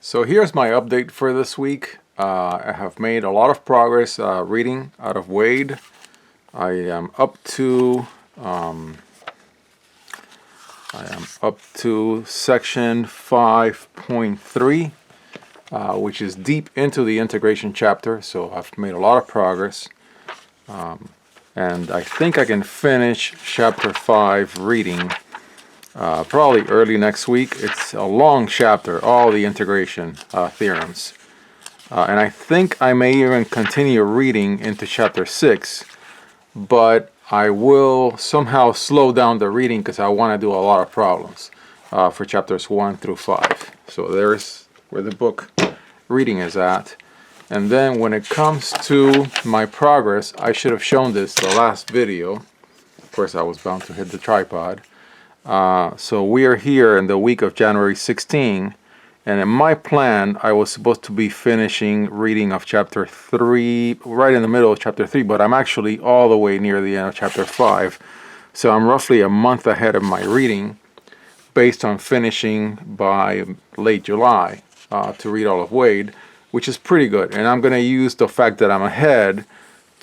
So here's my update for this week. I have made a lot of progress reading out of Wade. I am up to section 5.3, which is deep into the integration chapter. So I've made a lot of progress, and I think I can finish chapter 5 reading probably early next week. It's a long chapter, all the integration theorems. And I think I may even continue reading into chapter 6, but I will somehow slow down the reading because I want to do a lot of problems for chapters 1 through 5. So there's where the book reading is at. And then when it comes to my progress, I should have shown this the last video. Of course, I was bound to hit the tripod. So we are here in the week of January 16, and in my plan I was supposed to be finishing reading of chapter 3 right in the middle of chapter 3, but I'm actually all the way near the end of chapter 5. So I'm roughly a month ahead of my reading based on finishing by late July to read all of Wade, which is pretty good. And I'm going to use the fact that I'm ahead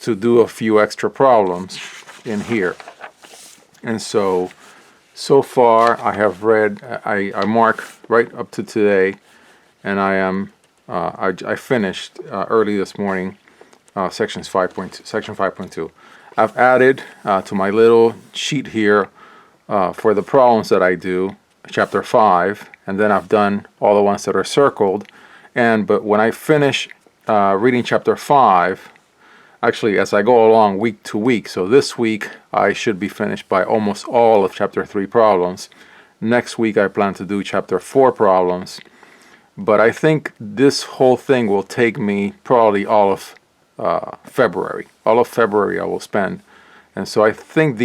to do a few extra problems in here. And so far I have read, I mark right up to today, and I finished early this morning section 5.2. I've added to my little sheet here for the problems that I do chapter 5, and then I've done all the ones that are circled. But when I finish reading chapter 5, actually, as I go along week to week, so this week I should be finished by almost all of chapter 3 problems. Next week I plan to do chapter 4 problems. But I think this whole thing will take me probably all of February. All of February I will spend. And so I think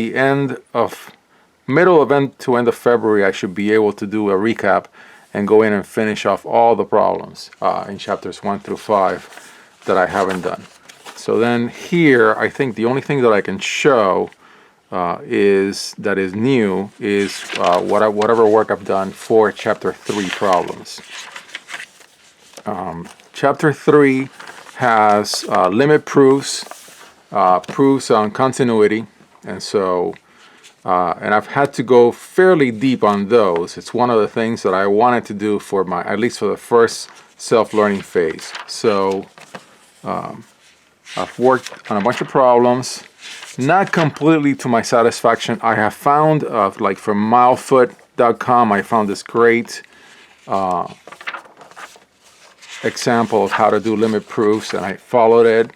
middle of end to end of February I should be able to do a recap and go in and finish off all the problems in chapters 1 through 5 that I haven't done. So then here, I think the only thing that I can show is new is whatever work I've done for chapter 3 problems. Chapter 3 has limit proofs, proofs on continuity, and so and I've had to go fairly deep on those. It's one of the things that I wanted to do for at least for the first self-learning phase. So I've worked on a bunch of problems, not completely to my satisfaction. I have found, like from milefoot.com, I found this great example of how to do limit proofs, and I followed it.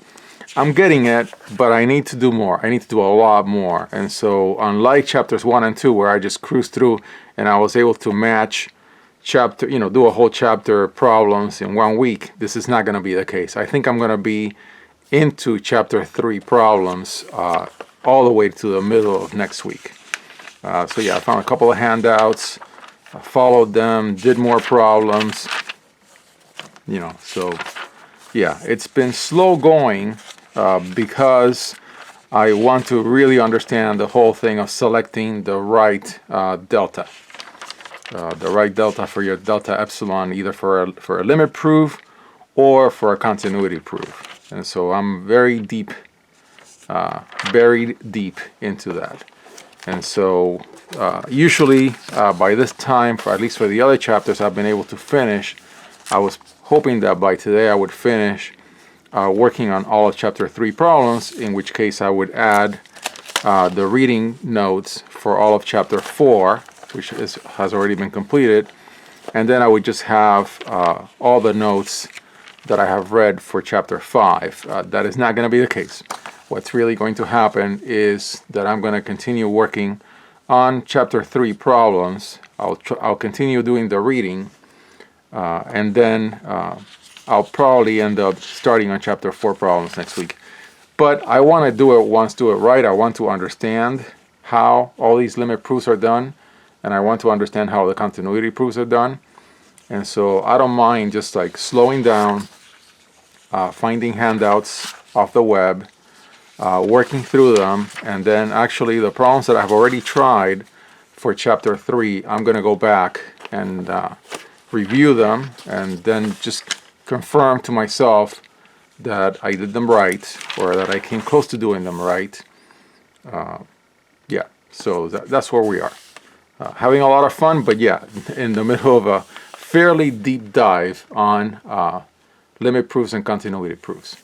I'm getting it, but I need to do more. I need to do a lot more. And so unlike chapters 1 and 2, where I just cruised through and I was able to match do a whole chapter problems in 1 week, this is not going to be the case. I think I'm going to be into chapter 3 problems all the way to the middle of next week. So yeah, I found a couple of handouts, I followed them, did more problems, so yeah, it's been slow going because I want to really understand the whole thing of selecting the right delta. The right delta for your delta epsilon, either for a limit proof or for a continuity proof. And so I'm very deep, buried deep into that. And so usually by this time, at least for the other chapters I've been able to finish, I was hoping that by today I would finish working on all of chapter 3 problems, in which case I would add the reading notes for all of chapter 4, which has already been completed. And then I would just have all the notes that I have read for chapter 5. That is not going to be the case. What's really going to happen is that I'm going to continue working on chapter 3 problems. I'll continue doing the reading, and then I'll probably end up starting on chapter 4 problems next week. But I want to do it right. I want to understand how all these limit proofs are done, and I want to understand how the continuity proofs are done. And so I don't mind just like slowing down, finding handouts off the web, working through them, and then actually the problems that I've already tried for chapter 3, I'm going to go back and review them, and then just confirm to myself that I did them right, or that I came close to doing them right. Yeah, so that's where we are. Having a lot of fun, but yeah, in the middle of a fairly deep dive on limit proofs and continuity proofs.